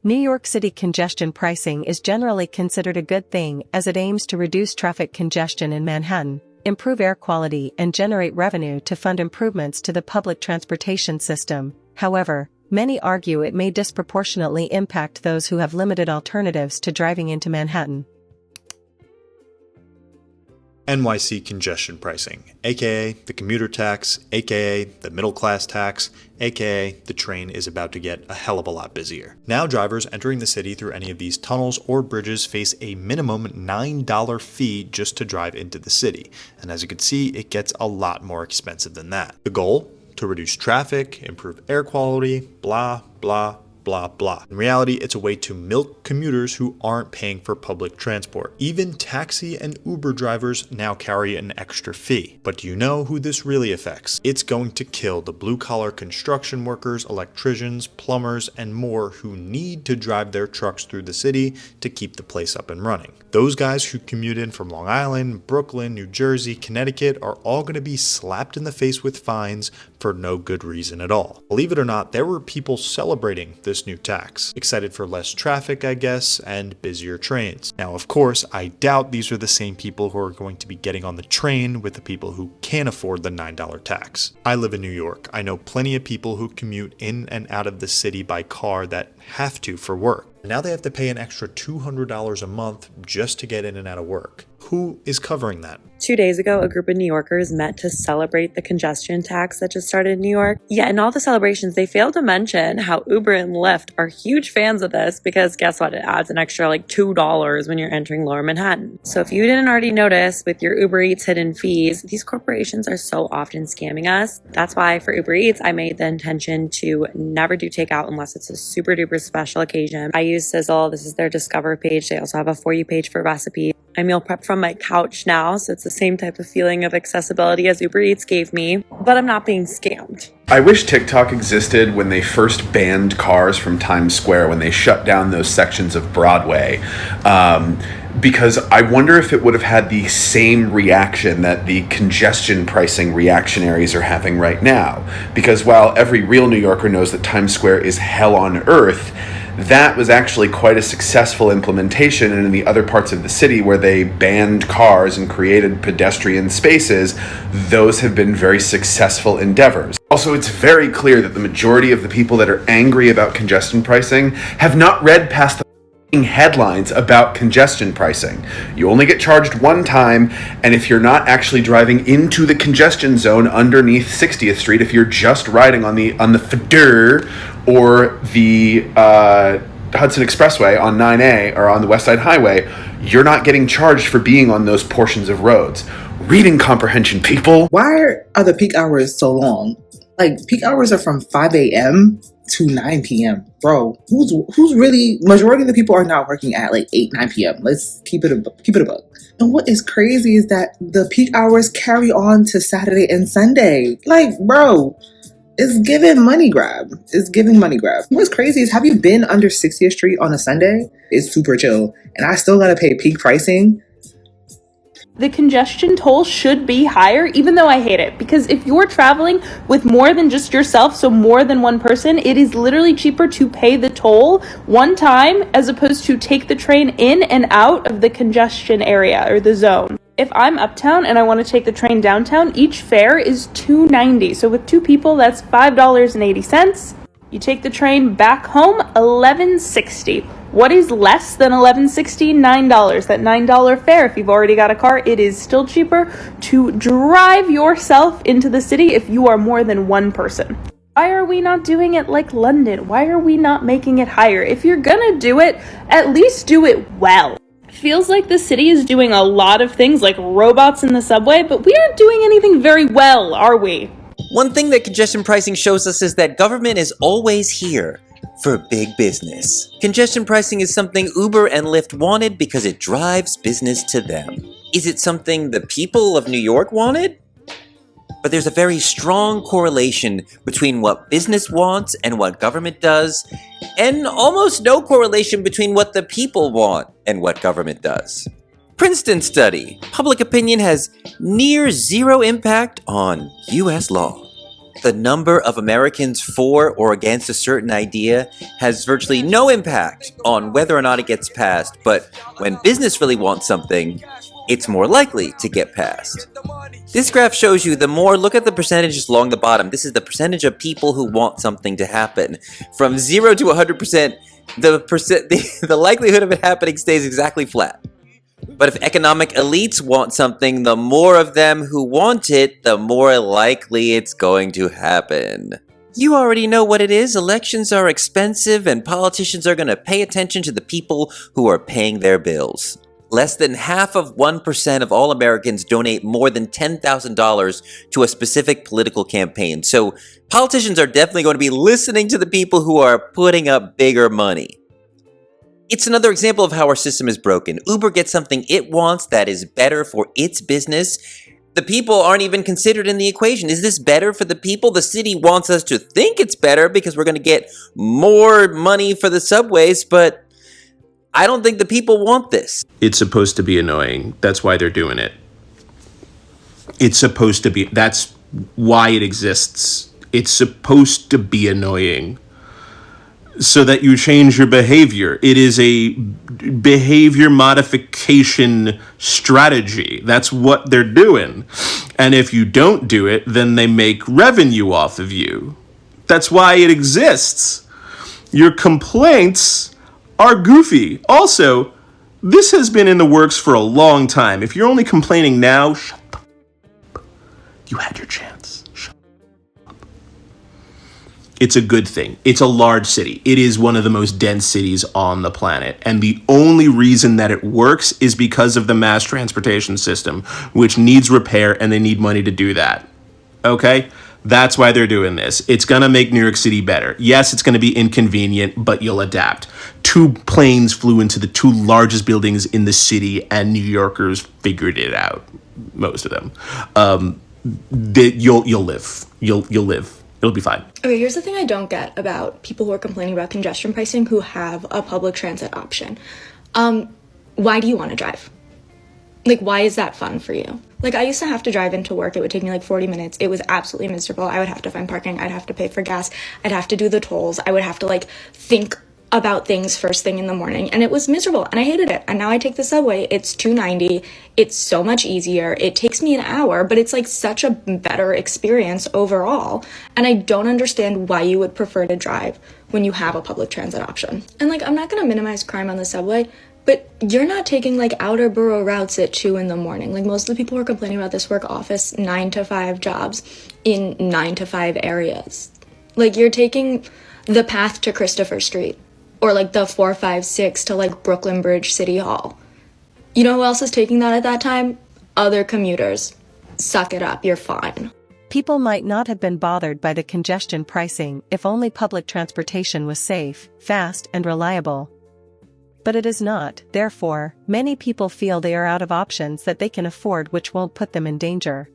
New York City congestion pricing is generally considered a good thing as it aims to reduce traffic congestion in Manhattan, improve air quality and generate revenue to fund improvements to the public transportation system. However, many argue it may disproportionately impact those who have limited alternatives to driving into Manhattan. NYC Congestion Pricing, aka the commuter tax, aka the middle class tax, aka the train is about to get a hell of a lot busier. Now drivers entering the city through any of these tunnels or bridges face a minimum $9 fee just to drive into the city, and as you can see, it gets a lot more expensive than that. The goal? To reduce traffic, improve air quality, blah, blah, blah, blah. In reality, it's a way to milk commuters who aren't paying for public transport. Even taxi and Uber drivers now carry an extra fee. But do you know who this really affects? It's going to kill the blue-collar construction workers, electricians, plumbers, and more who need to drive their trucks through the city to keep the place up and running. Those guys who commute in from Long Island, Brooklyn, New Jersey, Connecticut are all going to be slapped in the face with fines for no good reason at all. Believe it or not, there were people celebrating this new tax. Excited for less traffic, I guess, and busier trains. Now, of course, I doubt these are the same people who are going to be getting on the train with the people who can't afford the $9 tax. I live in New York. I know plenty of people who commute in and out of the city by car that have to for work. Now they have to pay an extra $200 a month just to get in and out of work. Who is covering that? 2 days ago, a group of New Yorkers met to celebrate the congestion tax that just started in New York. Yet in all the celebrations, they failed to mention how Uber and Lyft are huge fans of this because guess what? It adds an extra like $2 when you're entering Lower Manhattan. So if you didn't already notice with your Uber Eats hidden fees, these corporations are so often scamming us. That's why for Uber Eats, I made the intention to never do takeout unless it's a super duper special occasion. I use Sizzle. This is their Discover page. They also have a For You page for recipes. I meal prep from my couch now, so it's the same type of feeling of accessibility as Uber Eats gave me, but I'm not being scammed. I wish TikTok existed when they first banned cars from Times Square, when they shut down those sections of Broadway, because I wonder if it would have had the same reaction that the congestion pricing reactionaries are having right now. Because while every real New Yorker knows that Times Square is hell on earth, that was actually quite a successful implementation, and in the other parts of the city where they banned cars and created pedestrian spaces, those have been very successful endeavors. Also, it's very clear that the majority of the people that are angry about congestion pricing have not read past the headlines about congestion pricing. You only get charged one time, and if you're not actually driving into the congestion zone underneath 60th Street, if you're just riding on the Feder or the Hudson Expressway on 9A or on the West Side Highway, you're not getting charged for being on those portions of roads. Reading comprehension, people. Why are the peak hours so long? Like, peak hours are from 5 a.m. to 9 p.m. Bro, who's really, majority of the people are not working at like 8, 9 p.m. Let's keep it a buck. And what is crazy is that the peak hours carry on to Saturday and Sunday. Like, bro, it's giving money grab. What's crazy is, have you been under 60th Street on a Sunday? It's super chill. And I still gotta pay peak pricing. The congestion toll should be higher, even though I hate it, because if you're traveling with more than just yourself, so more than one person, it is literally cheaper to pay the toll one time as opposed to take the train in and out of the congestion area or the zone. If I'm uptown and I want to take the train downtown, each fare is $2.90. So with two people, that's $5.80. You take the train back home, $11.60. What is less than $11.60? $9. That $9 fare, if you've already got a car, it is still cheaper to drive yourself into the city if you are more than one person. Why are we not doing it like London? Why are we not making it higher? If you're gonna do it, at least do it well. Feels like the city is doing a lot of things like robots in the subway, but we aren't doing anything very well, are we? One thing that congestion pricing shows us is that government is always here for big business. Congestion pricing is something Uber and Lyft wanted because it drives business to them. Is it something the people of New York wanted? But there's a very strong correlation between what business wants and what government does, and almost no correlation between what the people want and what government does. Princeton study. Public opinion has near zero impact on U.S. law. The number of Americans for or against a certain idea has virtually no impact on whether or not it gets passed, but when business really wants something, it's more likely to get passed. This graph shows you look at the percentages along the bottom. This is the percentage of people who want something to happen. From 0 to 100%, the likelihood of it happening stays exactly flat. But if economic elites want something, the more of them who want it, the more likely it's going to happen. You already know what it is. Elections are expensive and politicians are going to pay attention to the people who are paying their bills. Less than half of 1% of all Americans donate more than $10,000 to a specific political campaign. So politicians are definitely going to be listening to the people who are putting up bigger money. It's another example of how our system is broken. Uber gets something it wants that is better for its business. The people aren't even considered in the equation. Is this better for the people? The city wants us to think it's better because we're going to get more money for the subways, but I don't think the people want this. It's supposed to be annoying. That's why they're doing it. It's supposed to be. That's why it exists. It's supposed to be annoying so that you change your behavior. It is a behavior modification strategy. That's what they're doing. And if you don't do it, then they make revenue off of you. That's why it exists. Your complaints are goofy. Also, this has been in the works for a long time. If you're only complaining now, shut up. You had your chance. Shut up. It's a good thing. It's a large city. It is one of the most dense cities on the planet. And the only reason that it works is because of the mass transportation system, which needs repair, and they need money to do that. Okay? That's why they're doing this. It's going to make New York City better. Yes, it's going to be inconvenient, but you'll adapt. 2 planes flew into the 2 largest buildings in the city, and New Yorkers figured it out. Most of them. You'll live. You'll live. It'll be fine. Okay, here's the thing I don't get about people who are complaining about congestion pricing who have a public transit option. Why do you want to drive? Like, why is that fun for you? Like, I used to have to drive into work. It would take me like 40 minutes. It was absolutely miserable. I would have to find parking. I'd have to pay for gas. I'd have to do the tolls. I would have to like think about things first thing in the morning. And it was miserable and I hated it. And now I take the subway. It's $2.90. It's so much easier. It takes me an hour, but it's like such a better experience overall. And I don't understand why you would prefer to drive when you have a public transit option. And like, I'm not going to minimize crime on the subway, but you're not taking like outer borough routes at 2 in the morning. Like most of the people who are complaining about this work office 9 to 5 jobs in 9 to 5 areas. Like you're taking the path to Christopher Street or like the 456 to like Brooklyn Bridge City Hall. You know who else is taking that at that time? Other commuters. Suck it up, you're fine. People might not have been bothered by the congestion pricing if only public transportation was safe, fast, and reliable. But it is not. Therefore, many people feel they are out of options that they can afford which won't put them in danger.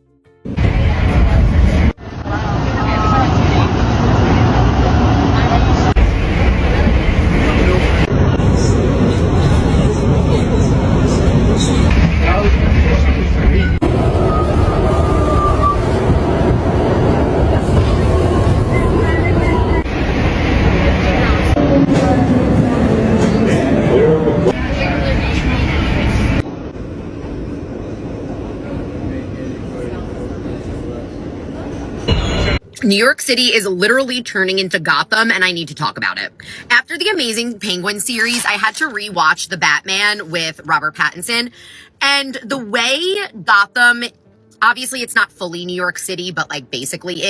New York City is literally turning into Gotham, and I need to talk about it. After the amazing Penguin series, I had to rewatch The Batman with Robert Pattinson. And the way Gotham, obviously it's not fully New York City, but like basically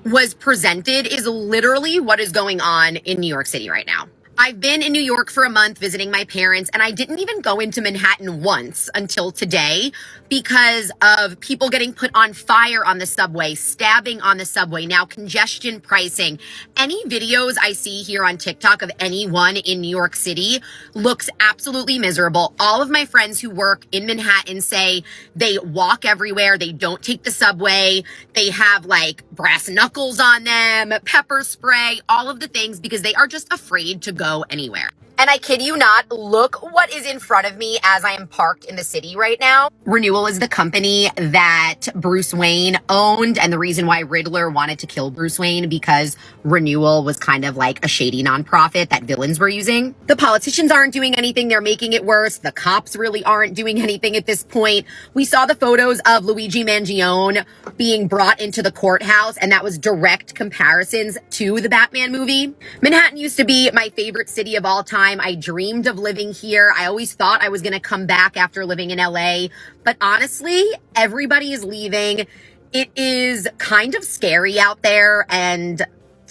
was presented is literally what is going on in New York City right now. I've been in New York for a month visiting my parents, and I didn't even go into Manhattan once until today because of people getting put on fire on the subway, stabbing on the subway, now congestion pricing. Any videos I see here on TikTok of anyone in New York City looks absolutely miserable. All of my friends who work in Manhattan say they walk everywhere, they don't take the subway, they have like brass knuckles on them, pepper spray, all of the things because they are just afraid to go anywhere. And I kid you not, look what is in front of me as I am parked in the city right now. Renewal is the company that Bruce Wayne owned, and the reason why Riddler wanted to kill Bruce Wayne because Renewal was kind of like a shady nonprofit that villains were using. The politicians aren't doing anything, they're making it worse. The cops really aren't doing anything at this point. We saw the photos of Luigi Mangione being brought into the courthouse, and that was direct comparisons to the Batman movie. Manhattan used to be my favorite city of all time. I dreamed of living here. I always thought I was going to come back after living in LA. But honestly, everybody is leaving. It is kind of scary out there, and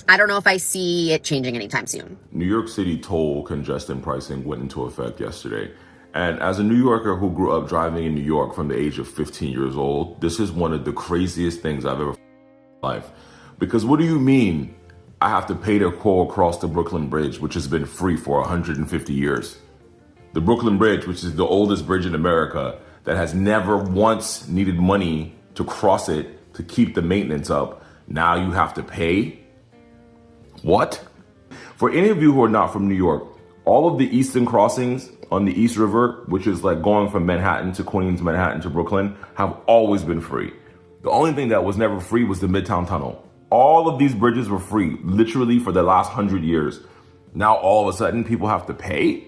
I don't know if I see it changing anytime soon. New York City toll congestion pricing went into effect yesterday. And as a New Yorker who grew up driving in New York from the age of 15 years old, this is one of the craziest things I've ever in my life. Because what do you mean I have to pay to go across the Brooklyn Bridge, which has been free for 150 years? The Brooklyn Bridge, which is the oldest bridge in America, that has never once needed money to cross it to keep the maintenance up. Now you have to pay? What? For any of you who are not from New York, all of the eastern crossings on the East River, which is like going from Manhattan to Queens, Manhattan to Brooklyn, have always been free. The only thing that was never free was the Midtown Tunnel. All of these bridges were free, literally for the last 100 years. Now all of a sudden people have to pay?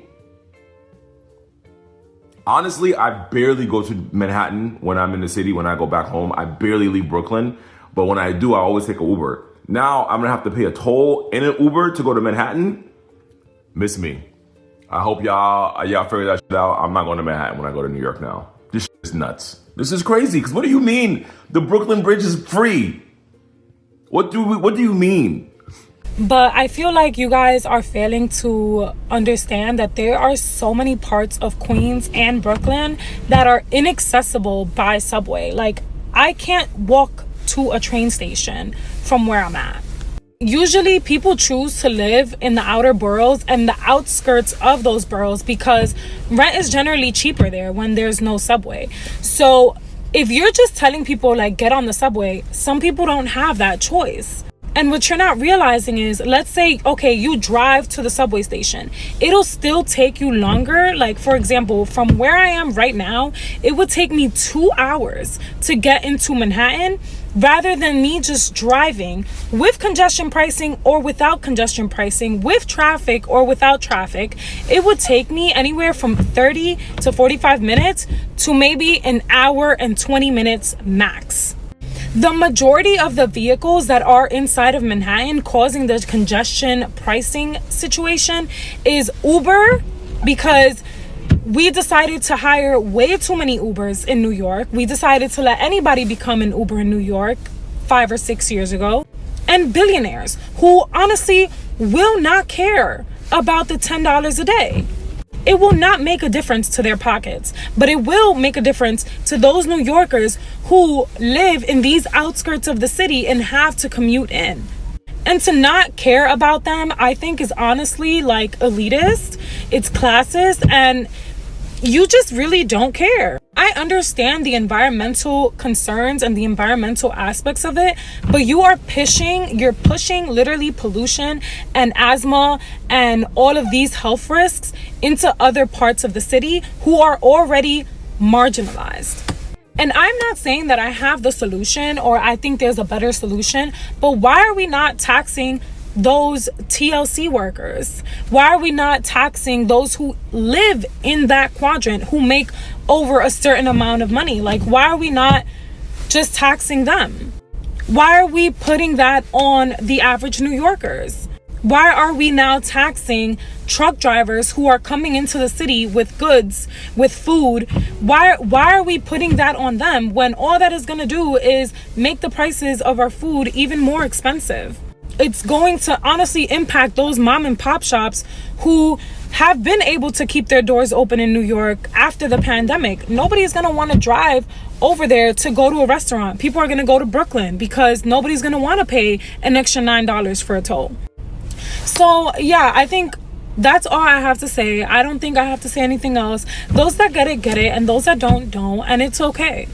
Honestly, I barely go to Manhattan when I'm in the city, when I go back home. I barely leave Brooklyn, but when I do, I always take an Uber. Now I'm gonna have to pay a toll in an Uber to go to Manhattan? Miss me. I hope y'all figure that shit out. I'm not going to Manhattan when I go to New York now. This shit is nuts. This is crazy, because what do you mean the Brooklyn Bridge is free? What do you mean? But I feel like you guys are failing to understand that there are so many parts of Queens and Brooklyn that are inaccessible by subway. Like, I can't walk to a train station from where I'm at. Usually people choose to live in the outer boroughs and the outskirts of those boroughs because rent is generally cheaper there when there's no subway. So if you're just telling people like get on the subway, some people don't have that choice. And what you're not realizing is, let's say, okay, you drive to the subway station. It'll still take you longer. Like, for example, from where I am right now, it would take me 2 hours to get into Manhattan rather than me just driving with congestion pricing or without congestion pricing, with traffic or without traffic. It would take me anywhere from 30 to 45 minutes to maybe an hour and 20 minutes max. The majority of the vehicles that are inside of Manhattan causing the congestion pricing situation is Uber, because we decided to hire way too many Ubers in New York. We decided to let anybody become an Uber in New York 5 or 6 years ago. And billionaires who honestly will not care about the $10 a day. It will not make a difference to their pockets, but it will make a difference to those New Yorkers who live in these outskirts of the city and have to commute in. And to not care about them, I think, is honestly like elitist, it's classist, and you just really don't care. I understand the environmental concerns and the environmental aspects of it, but you're pushing literally pollution and asthma and all of these health risks into other parts of the city who are already marginalized. And I'm not saying that I have the solution or I think there's a better solution, but why are we not taxing those TLC workers? Why are we not taxing those who live in that quadrant, who make over a certain amount of money? Like, why are we not just taxing them? Why are we putting that on the average New Yorkers? Why are we now taxing truck drivers who are coming into the city with goods, with food? Why are we putting that on them when all that is going to do is make the prices of our food even more expensive? It's going to honestly impact those mom and pop shops who have been able to keep their doors open in New York after the pandemic. Nobody's going to want to drive over there to go to a restaurant. People are going to go to Brooklyn because nobody's going to want to pay an extra $9 for a toll. So yeah, I think that's all I have to say. I don't think I have to say anything else. Those that get it, and those that don't. And it's okay.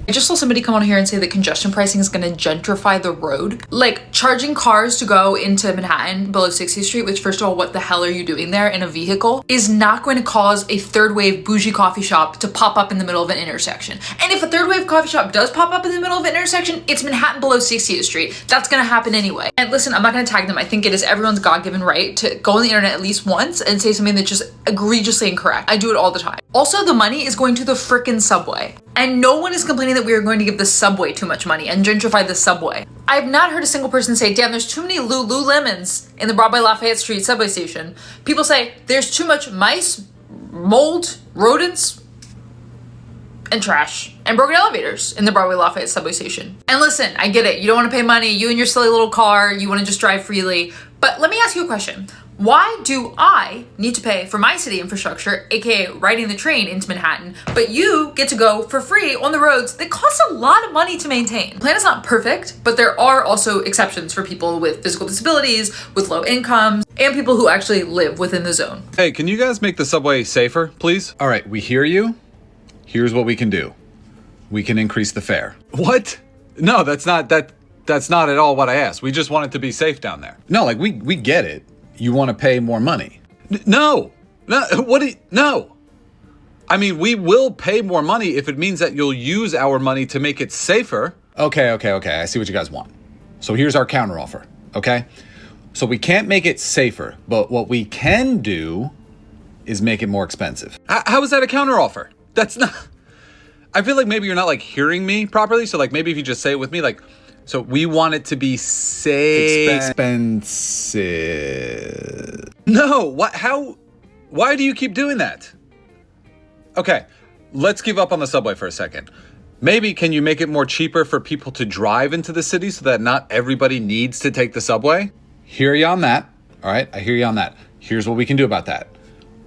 I just saw somebody come on here and say that congestion pricing is going to gentrify the road. Like, charging cars to go into Manhattan below 60th Street, which first of all, what the hell are you doing there in a vehicle, is not going to cause a third wave bougie coffee shop to pop up in the middle of an intersection. And if a third wave coffee shop does pop up in the middle of an intersection, it's Manhattan below 60th Street. That's going to happen anyway. And listen, I'm not going to tag them. I think it is everyone's God-given right to go on the internet at least once and say something that's just egregiously incorrect. I do it all the time. Also, the money is going to the frickin' subway. And no one is complaining that we are going to give the subway too much money and gentrify the subway. I have not heard a single person say, damn, there's too many Lululemons in the Broadway Lafayette Street subway station. People say there's too much mice, mold, rodents, and trash, and broken elevators in the Broadway Lafayette subway station. And listen, I get it. You don't want to pay money. You and your silly little car, you want to just drive freely. But let me ask you a question. Why do I need to pay for my city infrastructure, aka riding the train into Manhattan, but you get to go for free on the roads that cost a lot of money to maintain? The plan is not perfect, but there are also exceptions for people with physical disabilities, with low incomes, and people who actually live within the zone. Hey, can you guys make the subway safer, please? All right, we hear you. Here's what we can do. We can increase the fare. What? No, that's not at all what I asked. We just want it to be safe down there. No, like we get it. You want to pay more money. No. I mean, we will pay more money if it means that you'll use our money to make it safer. Okay. I see what you guys want. So here's our counteroffer, okay? So we can't make it safer, but what we can do is make it more expensive. How is that a counteroffer? That's not... I feel like maybe you're not like hearing me properly. So like maybe if you just say it with me, like, so we want it to be expensive. No, what? How? Why do you keep doing that? Okay, let's give up on the subway for a second. Maybe can you make it more cheaper for people to drive into the city so that not everybody needs to take the subway? Hear you on that. All right, I hear you on that. Here's what we can do about that.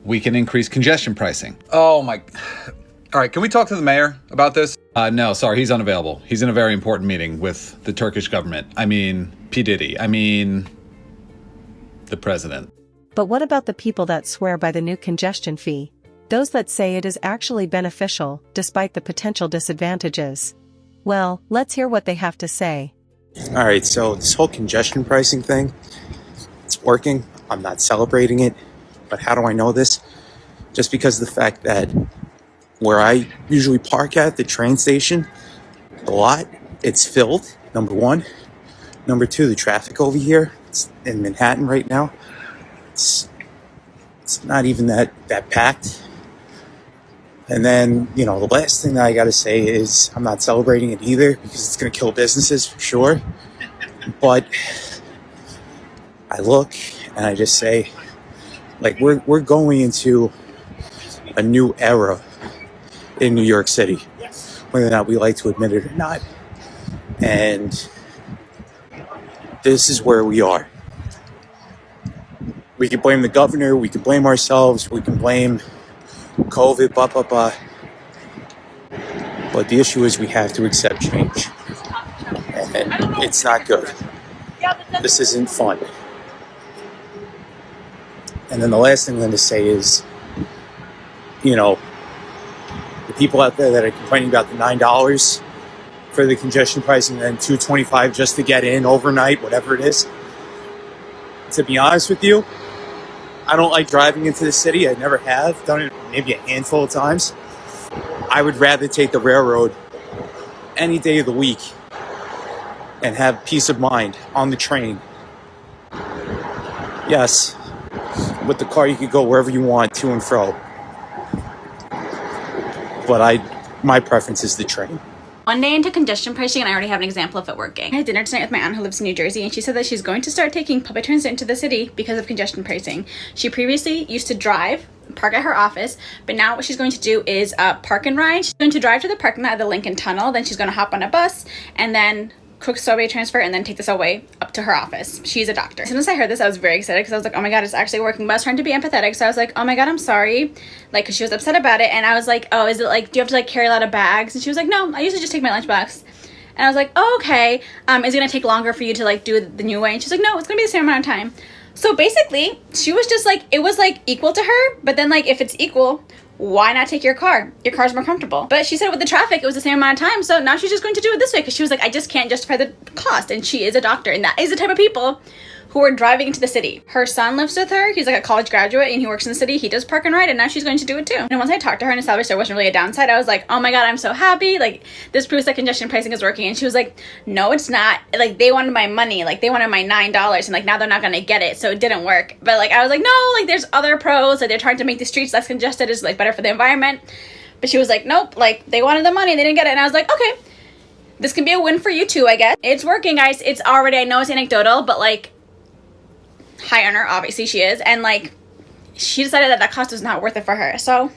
We can increase congestion pricing. Oh my... All right, can we talk to the mayor about this? No, sorry, he's unavailable. He's in a very important meeting with the Turkish government. I mean, P. Diddy. I mean, the president. But what about the people that swear by the new congestion fee? Those that say it is actually beneficial, despite the potential disadvantages. Well, let's hear what they have to say. All right, so this whole congestion pricing thing, it's working. I'm not celebrating it. But how do I know this? Just because of the fact that where I usually park at, the train station, a lot, it's filled, number one. Number two, the traffic over here, it's in Manhattan right now, it's not even that packed. And then, the last thing that I gotta say is I'm not celebrating it either because it's gonna kill businesses for sure. But I look and I just say, like, we're going into a new era in New York City, whether or not we like to admit it or not. And this is where we are. We can blame the governor, we can blame ourselves, we can blame COVID, blah, blah, blah. But the issue is we have to accept change. And it's not good. This isn't fun. And then the last thing I'm going to say is, the people out there that are complaining about the $9 for the congestion pricing and then $2.25 just to get in overnight, whatever it is. To be honest with you, I don't like driving into the city. I never have. Done it maybe a handful of times. I would rather take the railroad any day of the week and have peace of mind on the train. Yes, with the car you could go wherever you want, to and fro. But my preference is the train. One day into congestion pricing, and I already have an example of it working. I had dinner tonight with my aunt who lives in New Jersey, and she said that she's going to start taking public transit into the city because of congestion pricing. She previously used to drive, park at her office, but now what she's going to do is park and ride. She's going to drive to the parking lot of the Lincoln Tunnel, then she's going to hop on a bus, and then quick subway transfer, and then take the subway up to her office. She's a doctor. As soon as I heard this, I was very excited because I was like, oh my god, it's actually working. But I was trying to be empathetic, so I was like, oh my god, I'm sorry. Like, because she was upset about it, and I was like, oh, is it like, do you have to like carry a lot of bags? And she was like, no, I usually just take my lunchbox. And I was like, oh, okay. Is it gonna take longer for you to like do it the new way? And she's like, no, it's gonna be the same amount of time. So basically, she was just like, it was like equal to her, but then like if it's equal, why not take your car? Your car's more comfortable. But she said with the traffic, it was the same amount of time. So now she's just going to do it this way because she was like, I just can't justify the cost. And she is a doctor. And that is the type of people who are driving into the city. Her son lives with her. He's like a college graduate and he works in the city. He does park and ride, and now she's going to do it too. And once I talked to her and established there wasn't really a downside, I was like, oh my God, I'm so happy. Like, this proves that congestion pricing is working. And she was like, no, it's not. Like, they wanted my money. Like, they wanted my $9, and like now they're not gonna get it, so it didn't work. But like, I was like, no, like there's other pros. Like, they're trying to make the streets less congested. It's like better for the environment. But she was like, nope, like they wanted the money, they didn't get it. And I was like, okay, this can be a win for you too, I guess. It's working, guys. It's already, I know it's anecdotal, but like, high earner, obviously she is, and like she decided that cost was not worth it for her. So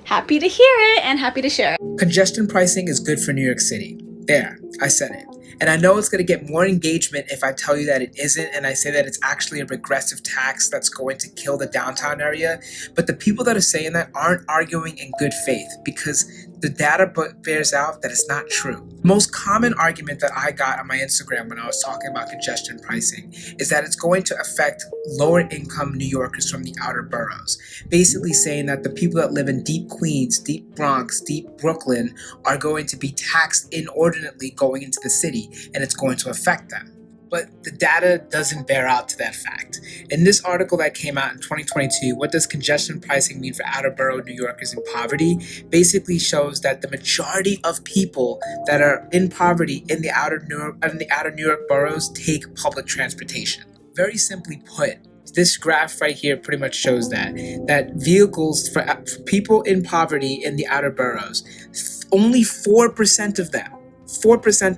happy to hear it and happy to share it. Congestion pricing is good for New York City. There, I said it. And I know it's going to get more engagement if I tell you that it isn't, and I say that it's actually a regressive tax that's going to kill the downtown area. But the people that are saying that aren't arguing in good faith, because the data bears out that it's not true. The most common argument that I got on my Instagram when I was talking about congestion pricing is that it's going to affect lower income New Yorkers from the outer boroughs. Basically saying that the people that live in deep Queens, deep Bronx, deep Brooklyn are going to be taxed inordinately going into the city, and it's going to affect them. But the data doesn't bear out to that fact. In this article that came out in 2022, What Does Congestion Pricing Mean for Outer Borough New Yorkers in Poverty? Basically shows that the majority of people that are in poverty in the outer New York boroughs take public transportation. Very simply put, this graph right here pretty much shows that vehicles for people in poverty in the outer boroughs, only 4%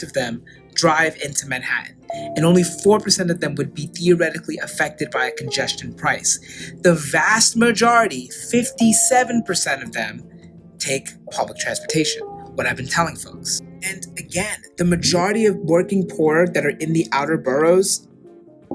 of them drive into Manhattan, and only 4% of them would be theoretically affected by a congestion price. The vast majority, 57% of them, take public transportation, what I've been telling folks. And again, the majority of working poor that are in the outer boroughs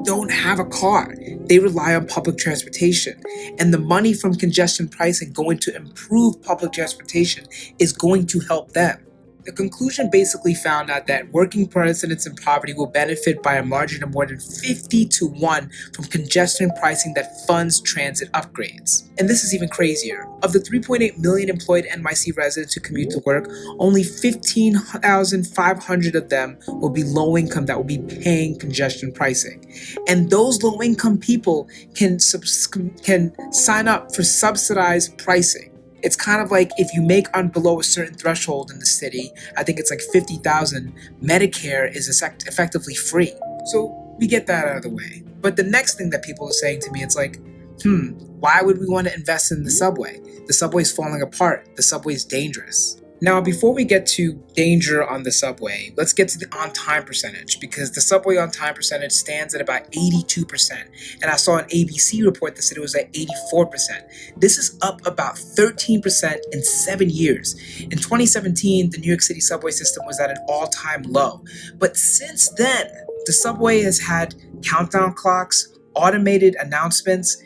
don't have a car. They rely on public transportation. And the money from congestion pricing going to improve public transportation is going to help them. The conclusion basically found out that working residents in poverty will benefit by a margin of more than 50-1 from congestion pricing that funds transit upgrades. And this is even crazier. Of the 3.8 million employed NYC residents who commute to work, only 15,500 of them will be low income that will be paying congestion pricing. And those low income people can sign up for subsidized pricing. It's kind of like if you make below a certain threshold in the city, I think it's like 50,000, Medicare is effectively free. So we get that out of the way. But the next thing that people are saying to me, it's like, why would we want to invest in the subway? The subway's falling apart. The subway's dangerous. Now, before we get to danger on the subway, let's get to the on-time percentage, because the subway on-time percentage stands at about 82%. And I saw an ABC report that said it was at 84%. This is up about 13% in 7 years. In 2017, the New York City subway system was at an all-time low. But since then, the subway has had countdown clocks, automated announcements,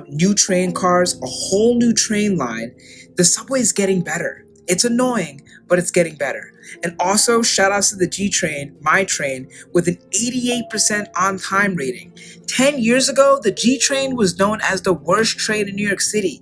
new train cars, a whole new train line. The subway is getting better. It's annoying, but it's getting better. And also, shout outs to the G train, my train, with an 88% on-time rating. 10 years ago, the G train was known as the worst train in New York City.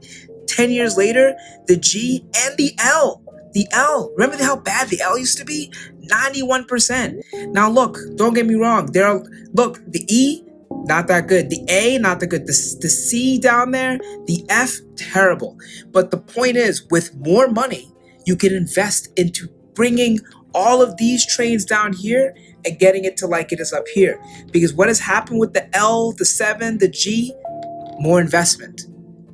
10 years later, the G and the L. The L, remember how bad the L used to be? 91%. Now look, don't get me wrong. The E, not that good. The A, not that good. The C down there, the F, terrible. But the point is, with more money, you can invest into bringing all of these trains down here and getting it to like it is up here. Because what has happened with the L, the 7, the G? More investment.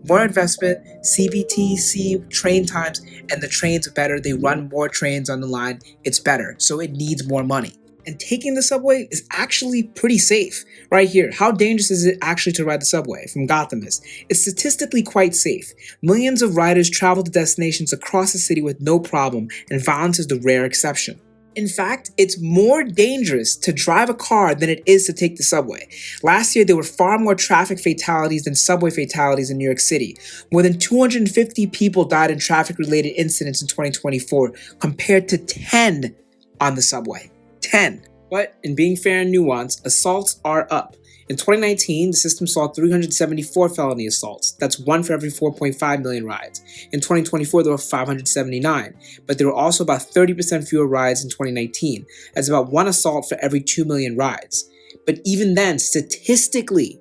More investment, CBTC train times, and the trains are better. They run more trains on the line. It's better. So it needs more money. And taking the subway is actually pretty safe. Right here, how dangerous is it actually to ride the subway? From Gotham is. It's statistically quite safe. Millions of riders travel to destinations across the city with no problem, and violence is the rare exception. In fact, it's more dangerous to drive a car than it is to take the subway. Last year, there were far more traffic fatalities than subway fatalities in New York City. More than 250 people died in traffic-related incidents in 2024, compared to 10 on the subway. 10. But in being fair and nuanced, assaults are up. In 2019, the system saw 374 felony assaults. That's 1 for every 4.5 million rides. In 2024, there were 579, but there were also about 30% fewer rides in 2019. That's about 1 assault for every 2 million rides. But even then, statistically,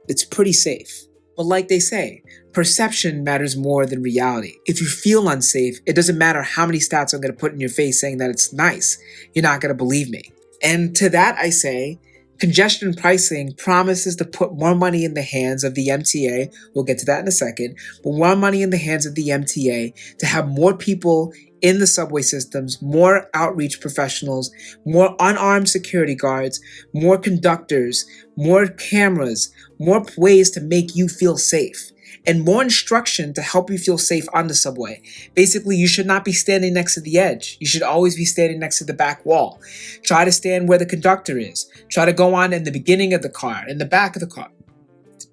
it's pretty safe. But like they say, perception matters more than reality. If you feel unsafe, it doesn't matter how many stats I'm going to put in your face saying that it's nice. You're not going to believe me. And to that I say, congestion pricing promises to put more money in the hands of the MTA, we'll get to that in a second, but more money in the hands of the MTA to have more people in the subway systems, more outreach professionals, more unarmed security guards, more conductors, more cameras, more ways to make you feel safe, and more instruction to help you feel safe on the subway. Basically, you should not be standing next to the edge. You should always be standing next to the back wall. Try to stand where the conductor is. Try to go on in the beginning of the car, in the back of the car.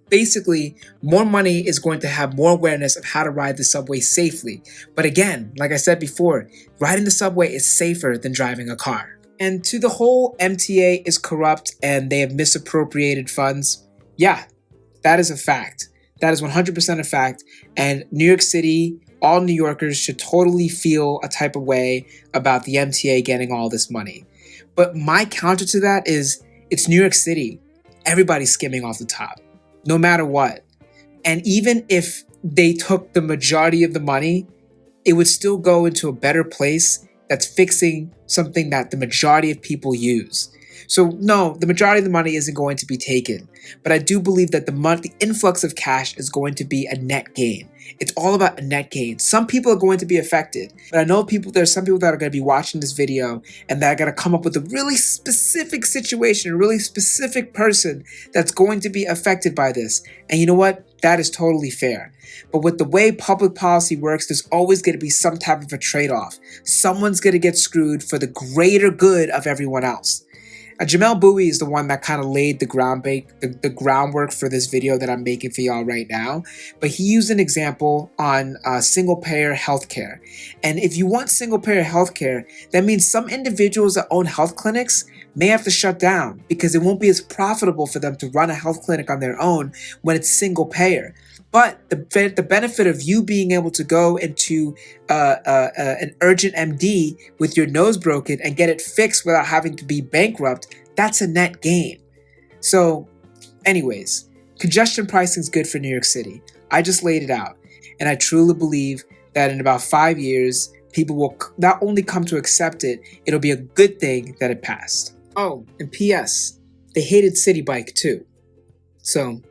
Basically, more money is going to have more awareness of how to ride the subway safely. But again, like I said before, riding the subway is safer than driving a car. And to the whole MTA is corrupt and they have misappropriated funds, yeah, that is a fact. That is 100% a fact. And New York City, all New Yorkers should totally feel a type of way about the MTA getting all this money. But my counter to that is, it's New York City. Everybody's skimming off the top, no matter what. And even if they took the majority of the money, it would still go into a better place that's fixing something that the majority of people use. So no, the majority of the money isn't going to be taken, but I do believe that the influx of cash is going to be a net gain. It's all about a net gain. Some people are going to be affected, but I know there's some people that are going to be watching this video and that are going to come up with a really specific situation, a really specific person that's going to be affected by this. And you know what? That is totally fair. But with the way public policy works, there's always going to be some type of a trade-off. Someone's going to get screwed for the greater good of everyone else. Jamel Bowie is the one that kind of laid the groundwork for this video that I'm making for y'all right now. But he used an example on single-payer healthcare. And if you want single-payer healthcare, that means some individuals that own health clinics may have to shut down because it won't be as profitable for them to run a health clinic on their own when it's single-payer. But the benefit of you being able to go into an urgent MD with your nose broken and get it fixed without having to be bankrupt, that's a net gain. So anyways, congestion pricing is good for New York City. I just laid it out. And I truly believe that in about 5 years, people will not only come to accept it, it'll be a good thing that it passed. Oh, and P.S., they hated City Bike too. So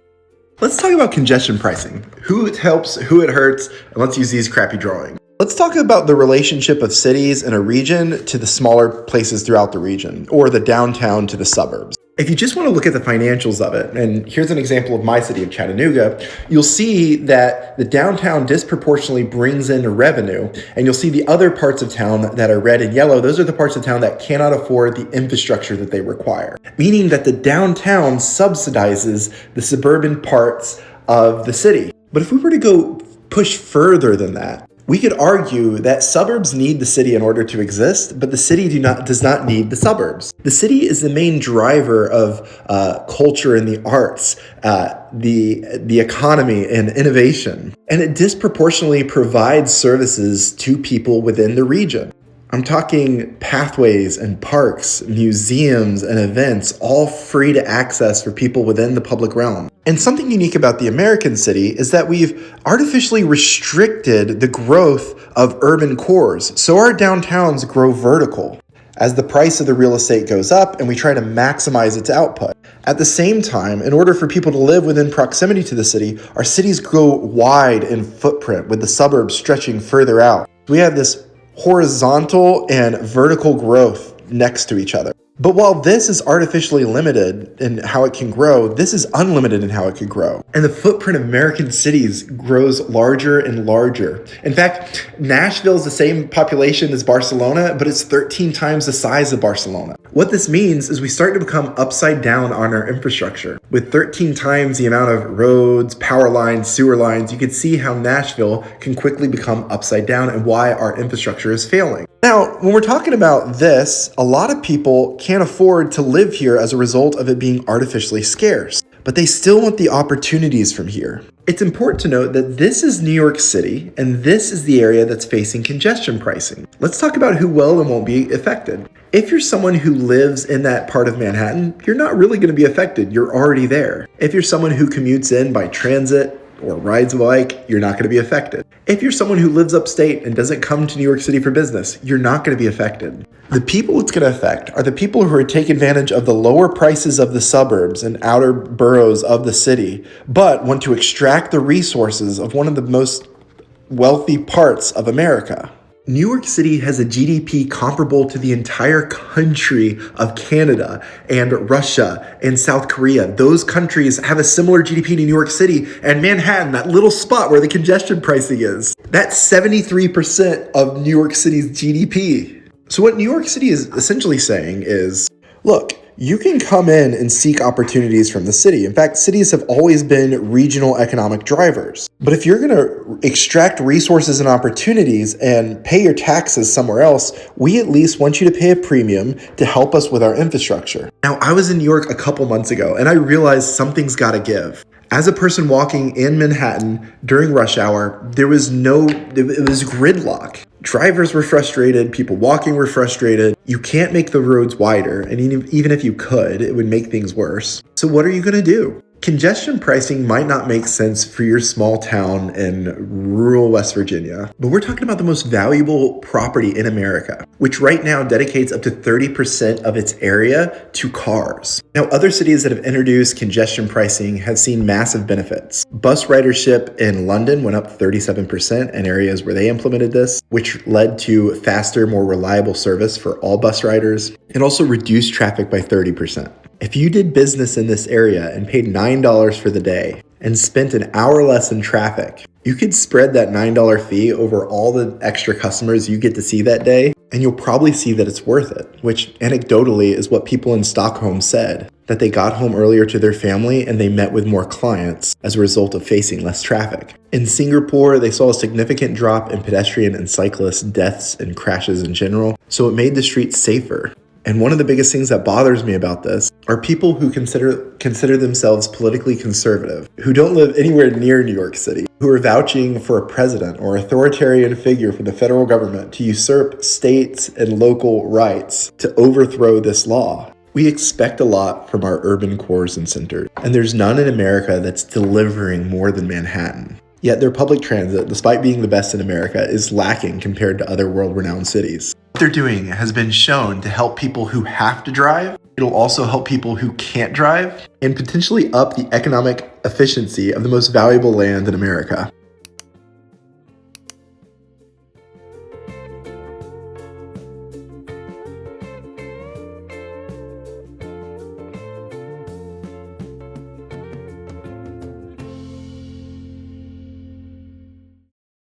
let's talk about congestion pricing. Who it helps, who it hurts, and let's use these crappy drawings. Let's talk about the relationship of cities in a region to the smaller places throughout the region, or the downtown to the suburbs. If you just want to look at the financials of it, and here's an example of my city of Chattanooga, you'll see that the downtown disproportionately brings in revenue, and you'll see the other parts of town that are red and yellow, those are the parts of town that cannot afford the infrastructure that they require. Meaning that the downtown subsidizes the suburban parts of the city. But if we were to go push further than that, we could argue that suburbs need the city in order to exist, but the city does not need the suburbs. The city is the main driver of culture and the arts, the economy and innovation, and it disproportionately provides services to people within the region. I'm talking pathways and parks, museums and events, all free to access for people within the public realm. And something unique about the American city is that we've artificially restricted the growth of urban cores. So our downtowns grow vertical as the price of the real estate goes up and we try to maximize its output. At the same time, in order for people to live within proximity to the city, our cities grow wide in footprint with the suburbs stretching further out. We have this horizontal and vertical growth next to each other. But while this is artificially limited in how it can grow, this is unlimited in how it could grow. And the footprint of American cities grows larger and larger. In fact, Nashville is the same population as Barcelona, but it's 13 times the size of Barcelona. What this means is we start to become upside down on our infrastructure. With 13 times the amount of roads, power lines, sewer lines, you can see how Nashville can quickly become upside down and why our infrastructure is failing. Now, when we're talking about this, a lot of people can't afford to live here as a result of it being artificially scarce, but they still want the opportunities from here. It's important to note that this is New York City, and this is the area that's facing congestion pricing. Let's talk about who will and won't be affected. If you're someone who lives in that part of Manhattan, you're not really going to be affected. You're already there. If you're someone who commutes in by transit or rides a bike, you're not going to be affected. If you're someone who lives upstate and doesn't come to New York City for business, you're not going to be affected. The people it's going to affect are the people who are take advantage of the lower prices of the suburbs and outer boroughs of the city, but want to extract the resources of one of the most wealthy parts of America. New York City has a GDP comparable to the entire country of Canada and Russia and South Korea. Those countries have a similar GDP to New York City, and Manhattan, that little spot where the congestion pricing is, that's 73% of New York City's GDP. So what New York City is essentially saying is, look, you can come in and seek opportunities from the city. In fact, cities have always been regional economic drivers. But if you're going to extract resources and opportunities and pay your taxes somewhere else, we at least want you to pay a premium to help us with our infrastructure. Now, I was in New York a couple months ago, and I realized something's got to give. As a person walking in Manhattan during rush hour, it was gridlock. Drivers were frustrated, people walking were frustrated. You can't make the roads wider, and even if you could, it would make things worse. So what are you going to do? Congestion pricing might not make sense for your small town in rural West Virginia, but we're talking about the most valuable property in America, which right now dedicates up to 30% of its area to cars. Now, other cities that have introduced congestion pricing have seen massive benefits. Bus ridership in London went up 37% in areas where they implemented this, which led to faster, more reliable service for all bus riders. It also reduced traffic by 30%. If you did business in this area and paid $9 for the day and spent an hour less in traffic, you could spread that $9 fee over all the extra customers you get to see that day, and you'll probably see that it's worth it, which anecdotally is what people in Stockholm said, that they got home earlier to their family and they met with more clients as a result of facing less traffic. In Singapore, they saw a significant drop in pedestrian and cyclist deaths and crashes in general, so it made the streets safer. And one of the biggest things that bothers me about this are people who consider themselves politically conservative, who don't live anywhere near New York City, who are vouching for a president or authoritarian figure from the federal government to usurp states and local rights to overthrow this law. We expect a lot from our urban cores and centers, and there's none in America that's delivering more than Manhattan. Yet their public transit, despite being the best in America, is lacking compared to other world-renowned cities. What they're doing has been shown to help people who have to drive. It'll also help people who can't drive and potentially up the economic efficiency of the most valuable land in America.